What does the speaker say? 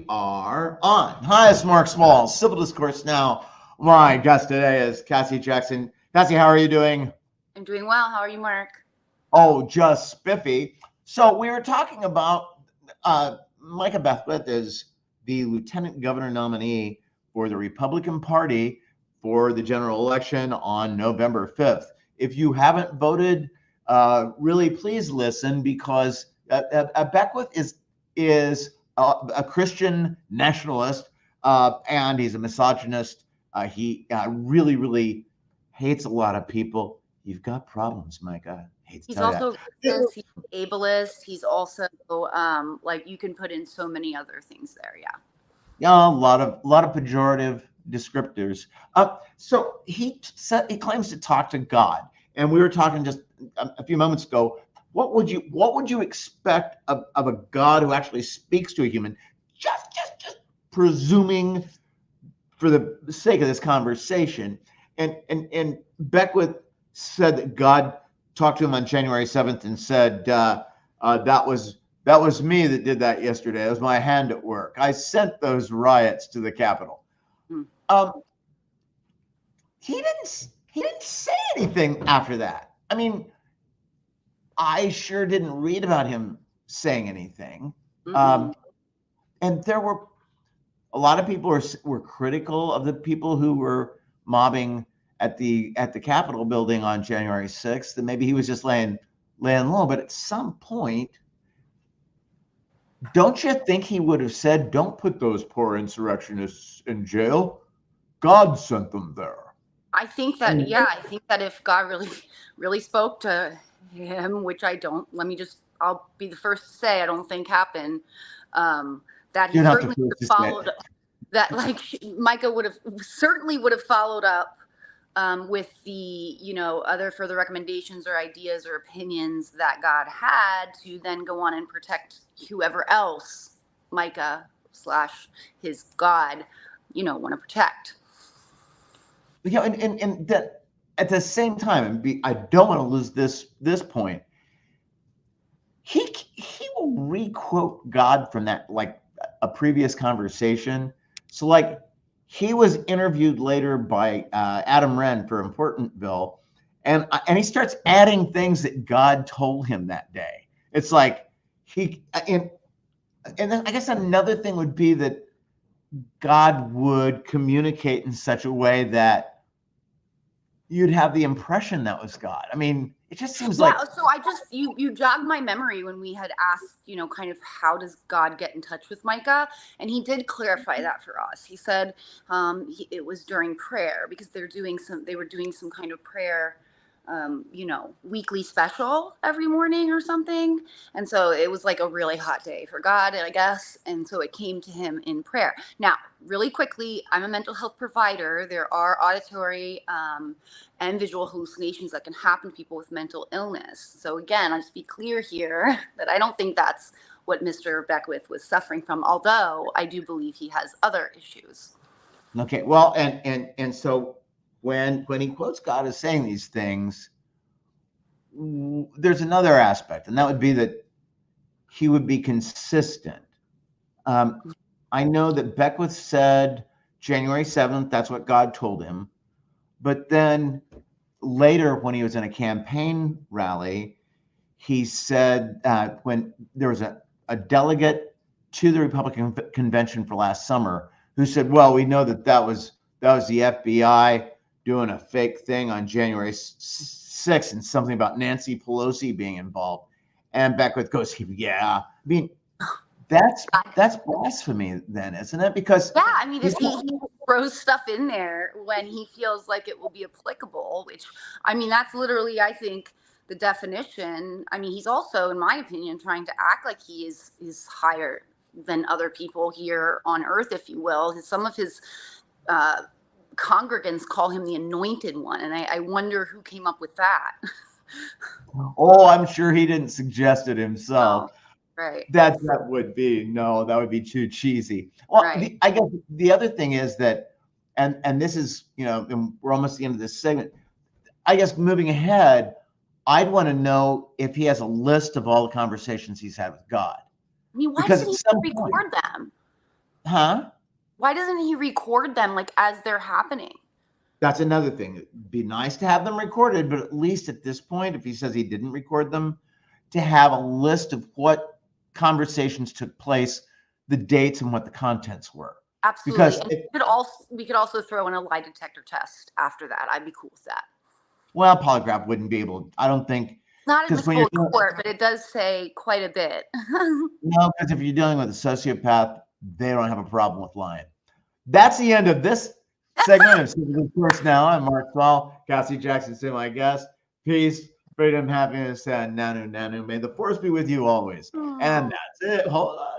are on. Hi, it's Mark Small, Civil Discourse Now. My guest today is Cassie Jackson. Cassie, how are you doing? I'm doing well. How are you, Mark? Oh, just spiffy. So we were talking about Micah Beckwith is the lieutenant governor nominee for the Republican Party for the general election on November 5th. If you haven't voted, really please listen, because Beckwith is a Christian nationalist, and he's a misogynist. He really hates a lot of people. You've got problems, Micah. He's also racist, he's ableist. He's also like, you can put in so many other things there. Yeah, a lot of pejorative descriptors. So he claims to talk to God, and we were talking just a few moments ago. What would you expect of a God who actually speaks to a human? Just presuming, for the sake of this conversation, and Beckwith said that God talked to him on January 7th and said, that was me that did that yesterday. It was my hand at work. I sent those riots to the Capitol. He didn't say anything after that. I mean, I sure didn't read about him saying anything. And there were a lot of people were critical of the people who were mobbing at the Capitol building on January 6th, and maybe he was just laying low. But at some point, don't you think he would have said, "Don't put those poor insurrectionists in jail. God sent them there"? I think that, I think that if God really spoke to him, which I don't, I'll be the first to say I don't think happened, that he certainly would have followed, that like Micah would have followed up with the, other further recommendations or ideas or opinions that God had to then go on and protect whoever else Micah / his God, want to protect. Yeah, and that at the same time, I don't want to lose this point. He will re-quote God from that, like a previous conversation. So like, he was interviewed later by Adam Wren for Importantville, and he starts adding things that God told him that day. It's like and then I guess another thing would be that God would communicate in such a way that you'd have the impression that was God. I mean, it just seems like. So you jogged my memory when we had asked, kind of how does God get in touch with Micah? And he did clarify that for us. He said it was during prayer, because they were doing some kind of prayer, weekly special every morning or something. And so it was like a really hot day for God, I guess. And so it came to him in prayer. Now, really quickly, I'm a mental health provider. There are auditory and visual hallucinations that can happen to people with mental illness. So again, I'll just be clear here that I don't think that's what Mr. Beckwith was suffering from, although I do believe he has other issues. Okay, well, and so when he quotes God as saying these things, there's another aspect, and that would be that he would be consistent. I know that Beckwith said January 7th, that's what God told him. But then later, when he was in a campaign rally, he said when there was a delegate to the Republican convention for last summer who said, well, we know that was the FBI doing a fake thing on January 6th and something about Nancy Pelosi being involved. And Beckwith goes, yeah. I mean, that's blasphemy then, isn't it? Because if he throws stuff in there when he feels like it will be applicable, which, I mean, that's literally, I think, the definition. I mean, he's also, in my opinion, trying to act like he is higher than other people here on earth, if you will. Some of his congregants call him the anointed one, and I wonder who came up with that. Oh, I'm sure he didn't suggest it himself. Oh, right. That would be too cheesy. Well, right. I guess the other thing is that, and this is, and we're almost at the end of this segment. I guess moving ahead, I'd want to know if he has a list of all the conversations he's had with God. I mean, why doesn't he record them? Huh? Why doesn't he record them like as they're happening? That's another thing. It'd be nice to have them recorded, but at least at this point, if he says he didn't record them, to have a list of what conversations took place, the dates, and what the contents were. Absolutely. And we could also throw in a lie detector test after that. I'd be cool with that. Well, polygraph wouldn't be able. I don't think. Not in full court, but it does say quite a bit. No, because if you're dealing with a sociopath, they don't have a problem with lying. That's the end of this segment of Discourse Now. I'm Mark Thal, Cassie Jackson, my guest. Peace, freedom, happiness, and nanu. May the force be with you always. And that's it. Hold on.